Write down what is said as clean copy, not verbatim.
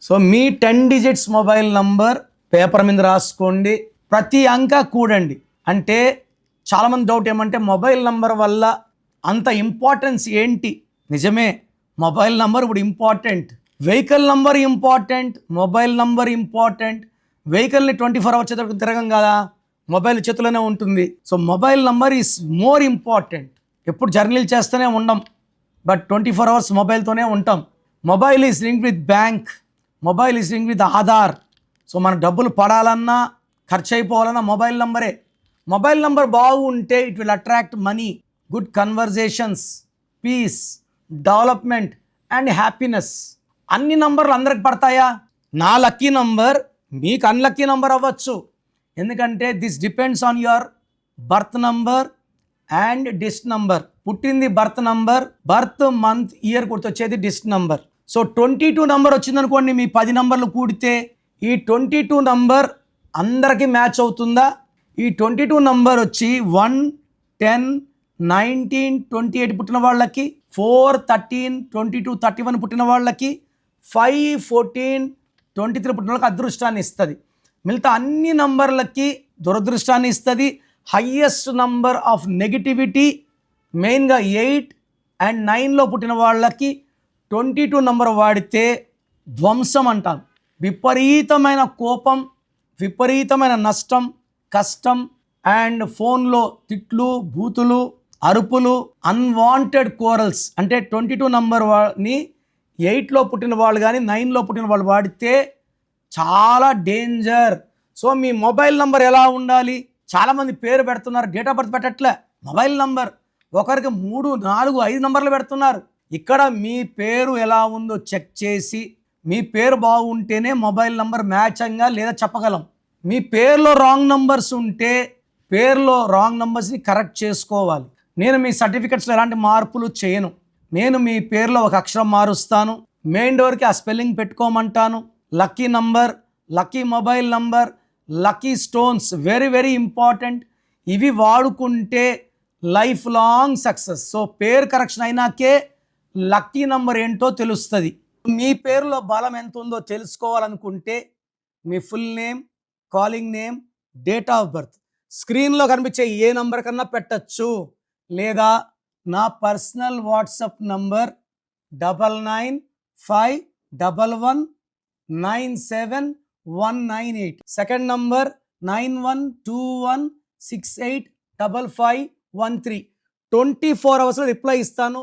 So మీ 10 digits mobile number paper మీద రాసుకోండి, ప్రతి అంక కూడండి. అంటే చాలామంది డౌట్ ఏమంటే మొబైల్ నంబర్ వల్ల అంత ఇంపార్టెన్స్ ఏంటి? నిజమే, మొబైల్ నంబర్ ఇప్పుడు important. Vehicle number important, mobile number important. వెహికల్ని 24 అవర్స్ చేతులకు తిరగం కదా, మొబైల్ చేతిలోనే ఉంటుంది. So mobile number is more important. ఎప్పుడు జర్నీలు చేస్తూనే ఉండం, బట్ 24 అవర్స్ మొబైల్తోనే ఉంటాం. Mobile is link with bank, mobile is link with Aadhaar. So మన డబ్బులు పడాలన్నా ఖర్చు అయిపోవాలన్నా మొబైల్ నంబరే. మొబైల్ నంబర్ బాగుంటే it will attract money, good conversations, peace, development and happiness. అన్ని నంబర్లు అందరికి పడతాయా? నా లక్కీ నంబర్ మీకు అన్లక్కీ నంబర్ అవ్వచ్చు. ఎందుకంటే this depends on your birth number and destiny number. పుట్టింది birth number, birth month year గుర్తొచ్చేది డిస్ట్ నంబర్. సో 22 నంబర్ వచ్చిందనుకోండి, మీ 10 నంబర్లు కూడితే ఈ 22 నంబర్ అందరికీ మ్యాచ్ అవుతుందా? ఈ 22 నంబర్ వచ్చి 1, 10, 19, 28 పుట్టిన వాళ్ళకి, 4, 13, 22, 31 పుట్టిన వాళ్ళకి, 5, 14, 23 పుట్టిన వాళ్ళకి అదృష్టాన్ని ఇస్తుంది. మిగతా అన్ని నంబర్లకి దురదృష్టాన్ని ఇస్తుంది. హయ్యెస్ట్ నంబర్ ఆఫ్ నెగిటివిటీ మెయిన్గా 8 and 9లో పుట్టిన వాళ్ళకి 22 నంబర్ వాడితే ధ్వంసం అంటాం. విపరీతమైన కోపం, విపరీతమైన నష్టం, కష్టం అండ్ ఫోన్లో తిట్లు, బూతులు, అరుపులు, అన్వాంటెడ్ కోరల్స్. అంటే 22 నంబర్ని 8లో పుట్టిన వాళ్ళు కానీ 9లో పుట్టిన వాళ్ళు వాడితే చాలా డేంజర్. సో మీ మొబైల్ నంబర్ ఎలా ఉండాలి? చాలామంది పేరు పెడుతున్నారు, డేట్ ఆఫ్ బర్త్ పెట్టట్లే, మొబైల్ నంబర్. ఒకరికి 3, 4, 5 నంబర్లు పెడుతున్నారు. ఇక్కడ మీ పేరు ఎలా ఉందో చెక్ చేసి, మీ పేరు బాగుంటేనే మొబైల్ నంబర్ మ్యాచంగా లేదా చెప్పగలం. మీ పేరులో రాంగ్ నంబర్స్ ఉంటే పేరులో రాంగ్ నంబర్స్ని కరెక్ట్ చేసుకోవాలి. నేను మీ సర్టిఫికెట్స్లో ఎలాంటి మార్పులు చేయను. నేను మీ పేరులో ఒక అక్షరం మారుస్తాను, మెయిన్ డోర్కి ఆ స్పెల్లింగ్ పెట్టుకోమంటాను. Lucky number, lucky mobile number, lucky stones very very important. ఇవి వాడుకుంటే లైఫ్ లాంగ్ సక్సెస్. సో పేరు కరెక్షన్ అయినాకే లక్కీ నంబర్ ఏంటో తెలుస్తుంది. మీ పేరులో బలం ఎంత ఉందో తెలుసుకోవాలనుకుంటే మీ full name, calling name, date of birth స్క్రీన్లో కనిపించే ఏ నంబర్ కన్నా పెట్టచ్చు. లేదా నా personal WhatsApp number 9951197198. Second number 9121685513. 24 అవర్స్లో రిప్లై ఇస్తాను.